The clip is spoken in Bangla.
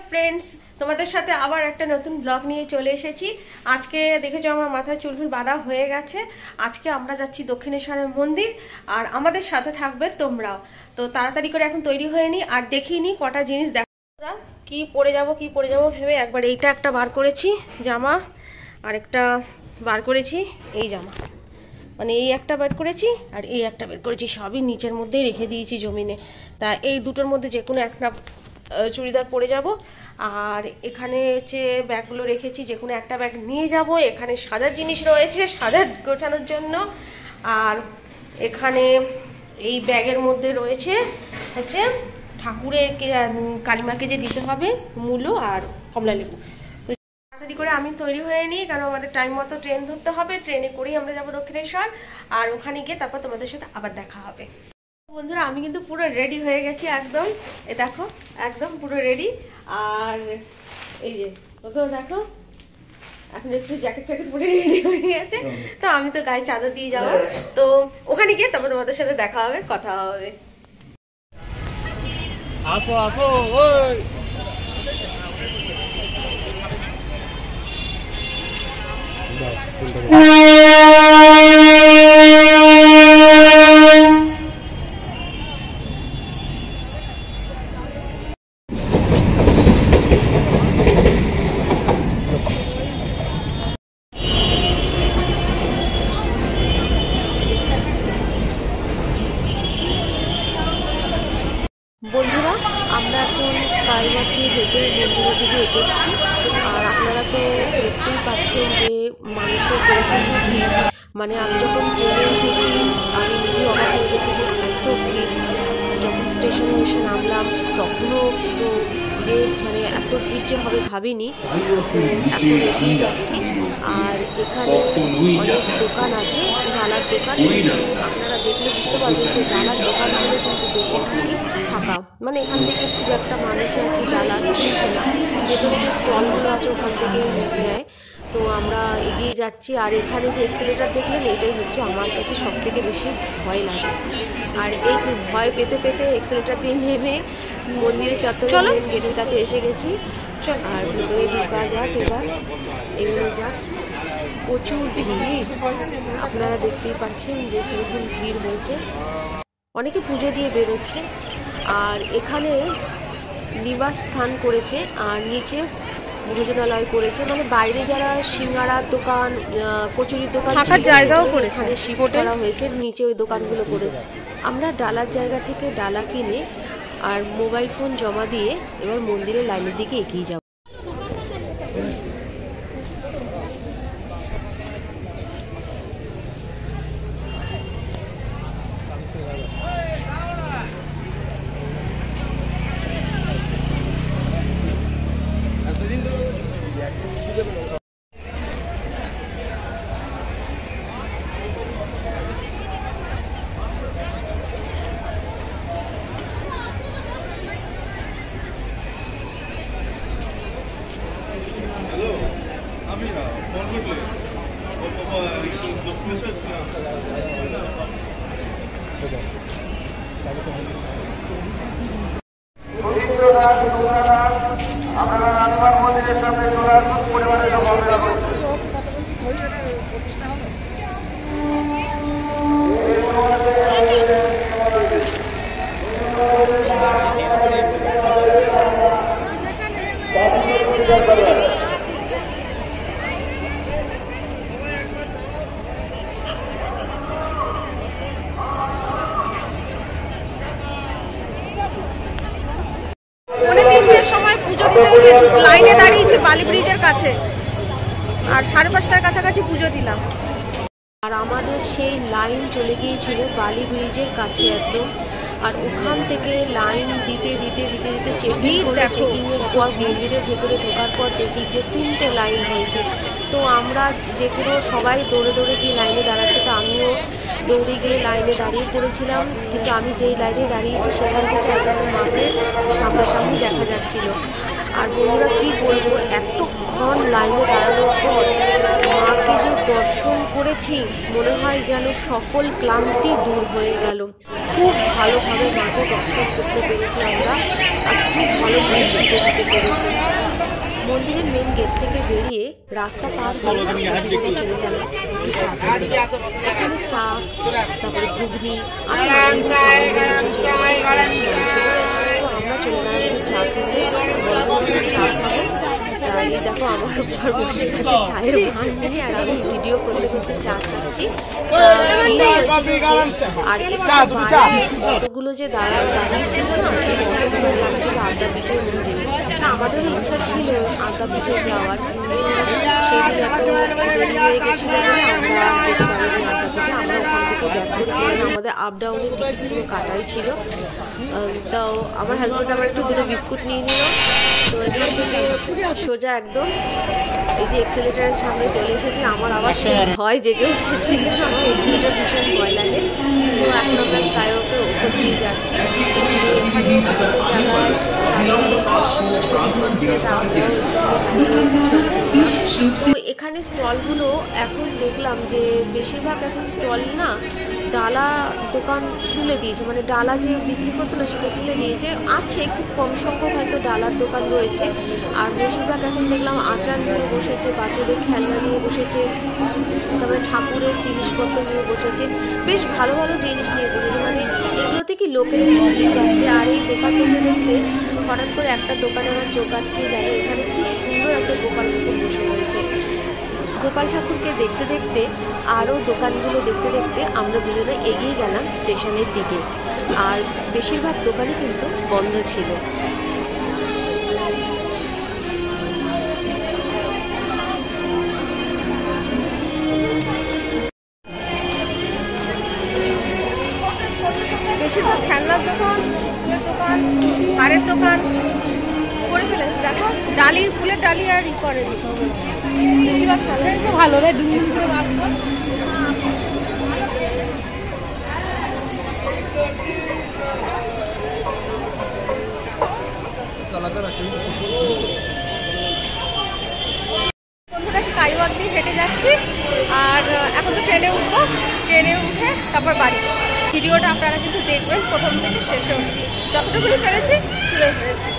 ফ্রেন্ডস, তোমাদের সাথে আবার একটা নতুন ব্লগ নিয়ে চলে এসেছি। আজকে দেখেছো আমার মাথায় চুলফুল বাঁধা হয়ে গেছে। আজকে আমরা যাচ্ছি দক্ষিণেশ্বরের মন্দির, আর আমাদের সাথে থাকবে তোমরাও। তো তাড়াতাড়ি করে এখন তৈরি হয়ে নি, আর দেখিনি কটা জিনিস দেখো। কি পরে যাব ভেবে একবার এইটা একটা বার করেছি জামা, আর একটা বার করেছি এই জামা, মানে এই একটা বের করেছি আর এই একটা বের করেছি, সবই নিচের মধ্যেই রেখে দিয়েছি জমিনে। তা এই দুটোর মধ্যে যে কোনো একটা চুড়িদার পরে যাব। আর এখানে হচ্ছে ব্যাগগুলো রেখেছি, যে কোনো একটা ব্যাগ নিয়ে যাব। এখানে সাজার জিনিস রয়েছে, সাজার গোছানোর জন্য। আর এখানে এই ব্যাগের মধ্যে রয়েছে হচ্ছে ঠাকুরের কালিমাকে যে দিতে হবে মূলো আর কমলা লেবু। তাড়াতাড়ি করে আমি তৈরি হয়ে নিই, কারণ আমাদের টাইম মতো ট্রেন ধরতে হবে। ট্রেনে করেই আমরা যাবো দক্ষিণেশ্বর, আর ওখানে গিয়ে তারপর তোমাদের সাথে আবার দেখা হবে। বন্ধুরা, আমি কিন্তু পুরো রেডি হয়ে গেছি একদম। এ দেখো, একদম পুরো রেডি। আর এই যে ওকেও দেখো, এখন একটু জ্যাকেট পরে রেডি হয়ে গেছে। তো আমি তো গায়ে চাদর দিয়ে যাবো। তো ওখানে গিয়ে তারপর তোমাদের সাথে দেখা হবে, কথা হবে। আসো আসো ওই বন্ধুরা, আমরা এখন স্কাইওয়াক দিয়ে হেঁটে মন্দিরের দিকে এগোচ্ছি। আর আপনারা তো দেখতেই পাচ্ছেন যে মানুষের কীরকম ভিড়। মানে আমি যখন ট্রেনে উঠেছি আমি নিজে অবাক হয়ে গেছি যে এত ভিড়। যখন স্টেশনে এসে নামলাম তখনও তো ভিড়ে, মানে এত ভিড় যে হবে ভাবিনি। তো এখন এগিয়ে যাচ্ছি। আর এখানে অনেক দোকান আছে, ডালার দোকান। কিন্তু আপনারা দেখলে বুঝতে পারবেন যে ডালার দোকানগুলো কিন্তু বেশিরভাগই ফাঁকা। মানে এখান থেকে খুব একটা মানুষ আর কি ডালা কিনছে না, ভেতরে যে স্টলগুলো আছে ওখান থেকে নেয়। তো আমরা এগিয়ে যাচ্ছি। আর এখানে যে এক্সিলেটার দেখলেন, এটাই হচ্ছে আমার কাছে সব থেকে বেশি ভয় লাগে। আর এই ভয় পেতে পেতে এক্সিলেটার দিয়ে নেমে মন্দিরের চত্বরে মেন গেটের কাছে এসে গেছি। আর ভেতরে ঢোকা যাক, এবার এগুলো যাক। প্রচুর ভিড়, আপনারা দেখতেই পাচ্ছেন যে কীরকম ভিড় হয়েছে। অনেকে পুজো দিয়ে বেরোচ্ছে। আর এখানে নিবাস স্থান করেছে, আর নিচে ভোজনালয় করেছে। মানে বাইরে যারা সিঙ্গাড়ার দোকান, কচুরির দোকান, জায়গাও এখানে শিফট করা হয়েছে, নিচে ওই দোকানগুলো করে। আমরা ডালার জায়গা থেকে ডালা কিনে আর মোবাইল ফোন জমা দিয়ে এবার মন্দিরের লাইনের দিকে এগিয়ে যাব। সময় পুজো দিতে লাইনে দাঁড়িয়েছি বালি ব্রিজের কাছে, আর 5:30টার কাছাকাছি পুজো দিলাম। আর আমাদের সেই লাইন চলে গিয়েছিল বালি ব্রিজের কাছে একদম। আর ওখান থেকে লাইন দিতে চেকিংয়ের পর মন্দিরের ভেতরে ঢোকার পর দেখি যে 3টে লাইন হয়েছে। তো আমরা যে কোনো সবাই দৌড়ে দৌড়ে গিয়ে লাইনে দাঁড়াচ্ছে, তো আমিও দৌড়ে গিয়ে লাইনে দাঁড়িয়ে পড়েছিলাম। কিন্তু আমি যেই লাইনে দাঁড়িয়েছি সেখান থেকে একদম মাকে সামনাসামনি দেখা যাচ্ছিল। আর বন্ধুরা কি বলবো, এতক্ষণ লাইনে দাঁড়ানোর পর মাকে যে দর্শন করেছি মনে হয় যেন সকল ক্লান্তি দূর হয়ে গেল। খুব ভালোভাবে মাকে দর্শন করতে পেরেছি আমরা, আর খুব ভালোভাবে পুজো দিতে পেরেছি। মন্দিরের মেন গেট থেকে বেরিয়ে রাস্তা পার হয়ে আমরা দুজনে চলে গেলাম একটু চা খেতে। এখানে চা, তারপরে ঘুগনি আর বসেছিল, তো আমরা চলে গেলাম একটু চা খেতে। চা খাবো, তাই দেখো আমার বর বসে গেছে চায়ের ভান নিয়ে, আর আমি ভিডিও করতে করতে চা খাচ্ছি। আর একটু বাইরে অটোগুলো যে দাঁড়িয়েছিল না, এই অটোগুলো যাচ্ছিল আদ্যাপীঠের মন্দিরে। তা আমাদেরও ইচ্ছা ছিল আদ্যাপীঠে যাওয়ার, সেই দিন এত দেরি হয়ে গেছিলো বলে আমরা যেতে পারিনি আদ্যাপীঠে। আমরা ওখান থেকে ব্যাক করেছিলাম, আমাদের আপ ডাউনের টিকিট পুরো কাটাই ছিল। তাও আমার হাজব্যান্ড আমার একটু দুটো বিস্কুট নিয়ে নিল। তো এখান থেকে সোজা একদম এই যে এক্সেলেটারের সামনে চলে এসেছি। আমার আবার সেই ভয় জেগে উঠেছে, কিন্তু আমার এক্সেলেটার ভীষণ ভয় লাগে। তো এখন আমরা স্কাইওয়াকের ওপর দিয়ে যাচ্ছি। তো এখানে বিভিন্ন জায়গায় দাঁড়িয়ে ছবি তুলছে, তা আমরাও তো এখানে স্টলগুলো এখন দেখলাম যে বেশিরভাগ এখন স্টল না ডালা দোকান তুলে দিয়েছে, মানে ডালা যে বিক্রি করতো না সেটা তুলে দিয়েছে। আছে খুব কম সংখ্যক হয়তো ডালার দোকান রয়েছে, আর বেশিরভাগ এখন দেখলাম আচার নিয়ে বসেছে, বাচ্চাদের খেলনা নিয়ে বসেছে, তারপরে ঠাকুরের জিনিসপত্র নিয়ে বসেছে, বেশ ভালো ভালো জিনিস নিয়ে বসেছে। মানে এগুলোতে কি লোকের একটু ভিড় বাড়ছে। আর এই দোকান দেখতে দেখতে হঠাৎ করে একটা দোকানে আমার চোখ আটকে গেল। এখানে কি সুন্দর একটা গোপাল ঠাকুর বসে রয়েছে। গোপাল ঠাকুরকে দেখতে দেখতে আরও দোকানগুলো দেখতে দেখতে আমরা দুজনে এগিয়ে গেলাম স্টেশনের দিকে। আর বেশিরভাগ দোকানই কিন্তু বন্ধ ছিল। বেশিরভাগ খেলনার দোকান, ফুলের দোকান, হারের দোকান করে ফেলে। দেখো ডালি, ফুলের ডালি আর ই করে বেশিরভাগ খেলনা ভালো রে। বন্ধুরা স্কাইওয়াক দিয়ে হেঁটে যাচ্ছি, আর এখন তো ট্রেনে উঠবো। ট্রেনে উঠে তারপর বাড়ি। ভিডিওটা আপনারা কিন্তু দেখবেন প্রথম থেকে শেষ অবধি, যতটুকুনি পেরেছি তুলে ধরেছি।